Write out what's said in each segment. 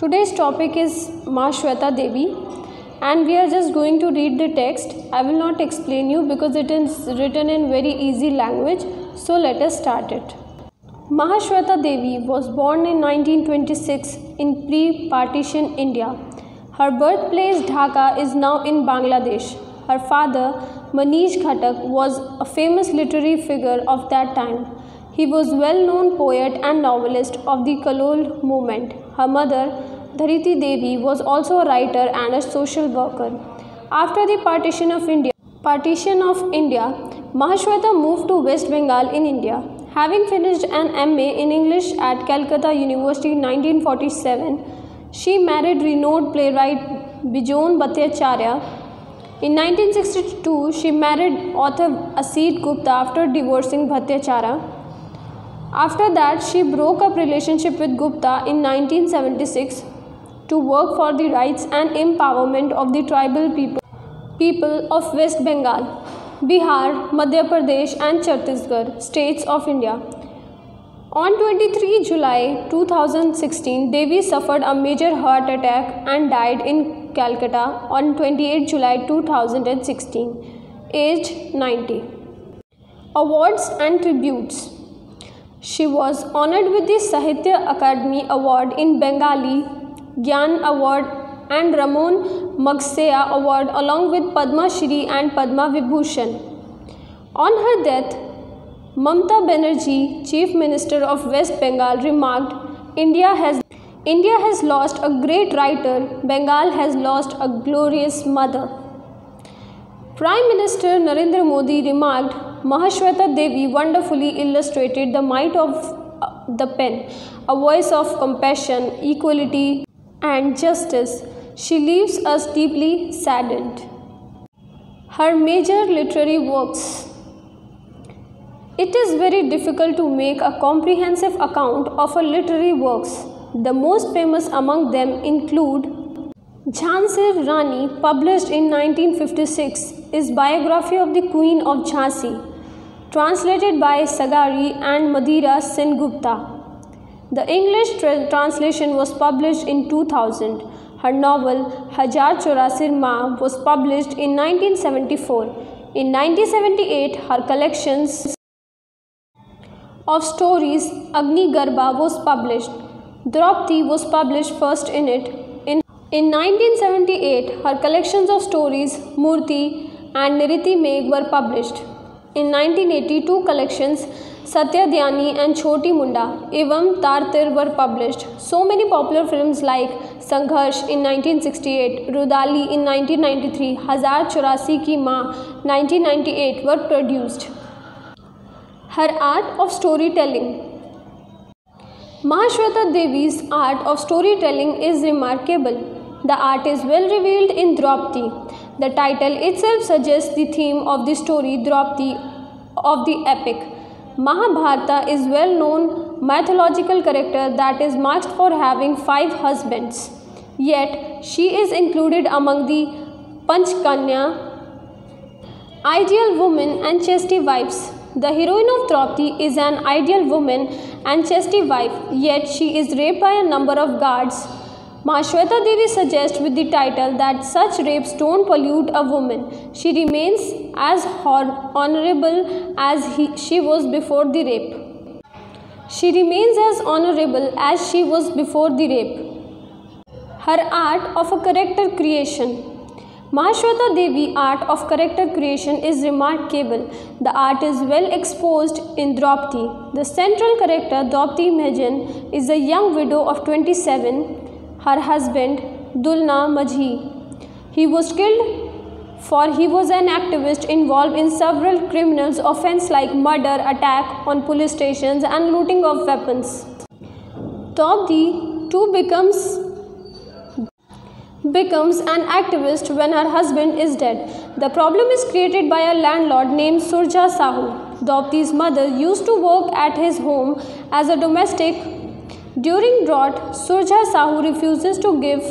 Today's topic is Ma Shweta Devi, and we are just going to read the text. I will not explain you because it is written in very easy language. So let us start it. Mahashweta Devi was born in 1926 in pre-partition India. Her birthplace Dhaka is now in Bangladesh. Her father Manish Khatak was a famous literary figure of that time. He was well-known poet and novelist of the Kallol movement. Her mother Dhariti Devi was also a writer and a social worker. After the partition of India, Mahashweta moved to West Bengal in India. Having finished an MA in English at Calcutta University in 1947, she married renowned playwright Bijon Bhattacharya. In 1962, she married author Asit Gupta after divorcing Bhattacharya. After that, she broke up relationship with Gupta in 1976 to work for the rights and empowerment of the tribal people of West Bengal, Bihar, Madhya Pradesh and Chhattisgarh states of India. On 23 July 2016, Devi suffered a major heart attack and died in Calcutta on 28 July 2016, aged 90. Awards and tributes. She was honored with the Sahitya Akademi Award in Bengali, Gyan Award and Ramon Magsaysay Award along with Padma Shri and Padma Vibhushan. On her death, Mamata Banerjee, Chief Minister of West Bengal, remarked, India has lost a great writer, Bengal has lost a glorious mother. Prime Minister Narendra Modi remarked, Mahashweta Devi wonderfully illustrated the might of the pen, a voice of compassion, equality and justice. She leaves us deeply saddened. Her major literary works. It is very difficult to make a comprehensive account of her literary works. The most famous among them include Jhansi Rani, published in 1956, is biography of the Queen of Jhansi, translated by Sagari and Madhira Sengupta. The English translation was published in 2000. Her novel Hazar Chaurasi Maa was published in 1974. In 1978, her collections of stories Agni Garbha was published. Draupadi was published first in it. In 1978, her collections of stories Murti and Niriti Megh were published. In 1982, collections Satyadyani and Choti Munda Evam Tartir were published. So many popular films like Sangharsh in 1968, Rudali in 1993, Hazar Chaurasi Ki Maa 1998 were produced. Her art of storytelling. Mahashweta Devi's art of storytelling is remarkable. The art is well revealed in Draupadi. The title itself suggests the theme of the story Draupadi of the epic. Mahabharata is well-known mythological character that is marked for having 5 husbands. Yet, she is included among the Panchkanya, ideal women and chastity wives. The heroine of Draupadi is an ideal woman and chastity wife, yet she is raped by a number of guards. Mahashweta Devi suggests with the title that such rapes don't pollute a woman. She remains as honorable as she was before the rape. She remains as honorable as she was before the rape. Her art of a character creation. Mahashweta Devi art of character creation is remarkable. The art is well exposed in Draupadi. The central character, Draupadi Mahajan, is a young widow of 27. Her husband, Dulna Majhi. He was killed for he was an activist involved in several criminal offences like murder, attack on police stations and looting of weapons. Draupadi too becomes an activist when her husband is dead. The problem is created by a landlord named Surja Sahu. Draupadi's mother used to work at his home as a domestic. During drought, Surja Sahu refuses to give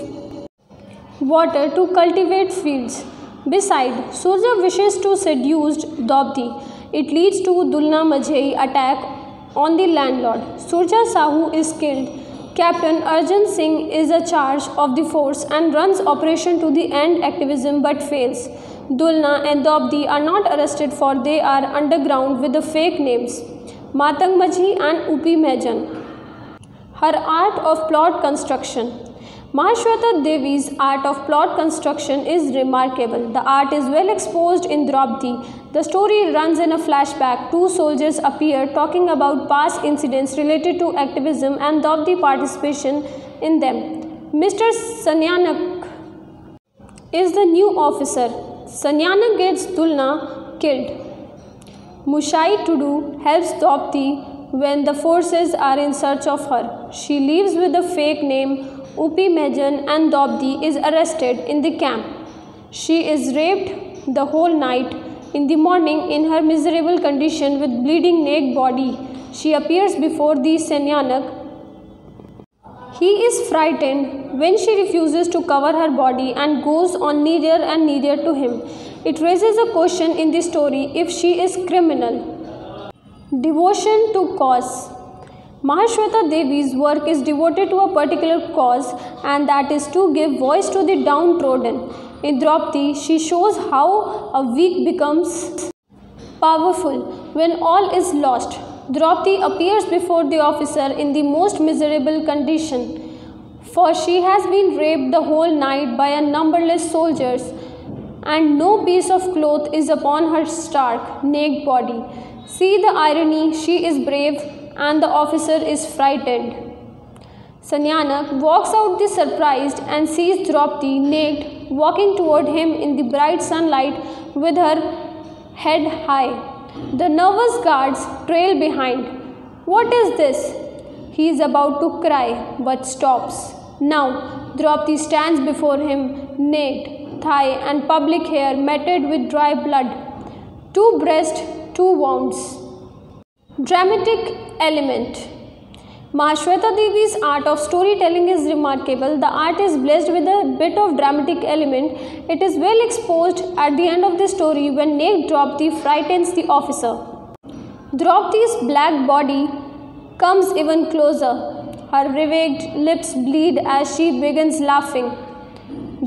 water to cultivate fields. Besides, Surja wishes to seduce Draupadi. It leads to Dulna Majhi attack on the landlord. Surja Sahu is killed. Captain Arjun Singh is in charge of the force and runs operation to the end activism but fails. Dulna and Draupadi are not arrested for they are underground with the fake names Matang Majhi and Upi Mejan. Her art of plot construction. Mahashweta Devi's art of plot construction is remarkable. The art is well exposed in Draupadi. The story runs in a flashback. Two soldiers appear talking about past incidents related to activism and Draupadi participation in them. Mr. Sanyanak is the new officer. Sanyanak gets Dulna killed. Mushai Tudu helps Draupadi when the forces are in search of her. She leaves with the fake name Upi Mejan and Draupadi is arrested in the camp. She is raped the whole night. In the morning, in her miserable condition with bleeding naked body, she appears before the Sanyanak. He is frightened when she refuses to cover her body and goes on nearer and nearer to him. It raises a question in the story if she is criminal. Devotion to cause. Mahashweta Devi's work is devoted to a particular cause, and that is to give voice to the downtrodden. In Draupadi, she shows how a weak becomes powerful when all is lost. Draupadi appears before the officer in the most miserable condition, for she has been raped the whole night by a numberless soldiers, and no piece of cloth is upon her stark, naked body. See the irony, she is brave and the officer is frightened. Sanyanak walks out the surprised and sees Draupadi naked walking toward him in the bright sunlight with her head high. The nervous guards trail behind. What is this? He is about to cry but stops. Now Draupadi stands before him naked, thigh and public hair matted with dry blood. Two breasts, two wounds. Dramatic element. Mahashweta Devi's art of storytelling is remarkable. The art is blessed with a bit of dramatic element. It is well exposed at the end of the story when naked Draupadi frightens the officer. Draupadi's black body comes even closer. Her ravaged lips bleed as she begins laughing.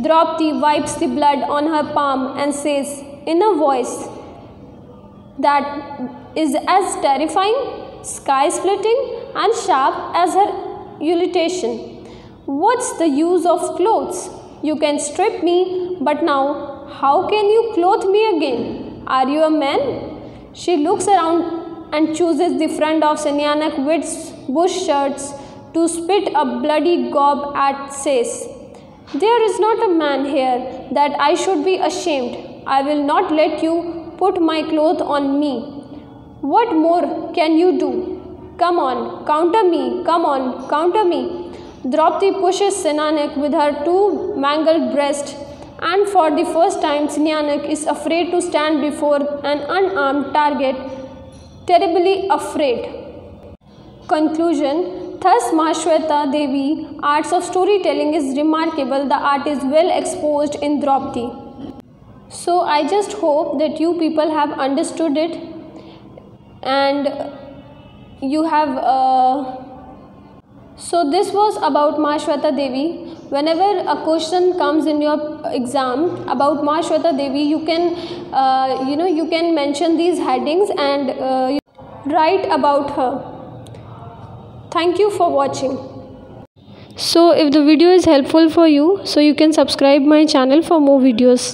Draupadi wipes the blood on her palm and says in a voice that is as terrifying, sky-splitting and sharp as her ululation. What's the use of clothes? You can strip me, but now how can you clothe me again? Are you a man? She looks around and chooses the front of Sanyanak with bush shirts to spit a bloody gob at says, "There is not a man here that I should be ashamed. I will not let you put my cloth on me. What more can you do? Come on, counter me, come on, counter me." Draupadi pushes Sanyanak with her two mangled breasts, and for the first time Sanyanak is afraid to stand before an unarmed target, terribly afraid. Conclusion. Thus Mahashweta Devi arts of storytelling is remarkable. The art is well exposed in Draupadi. So I just hope that you people have understood it and you have so this was about Mahashweta Devi. Whenever a question comes in your exam about Mahashweta Devi, you can you can mention these headings and write about her. Thank you for watching. So if the video is helpful for you, so you can subscribe my channel for more videos.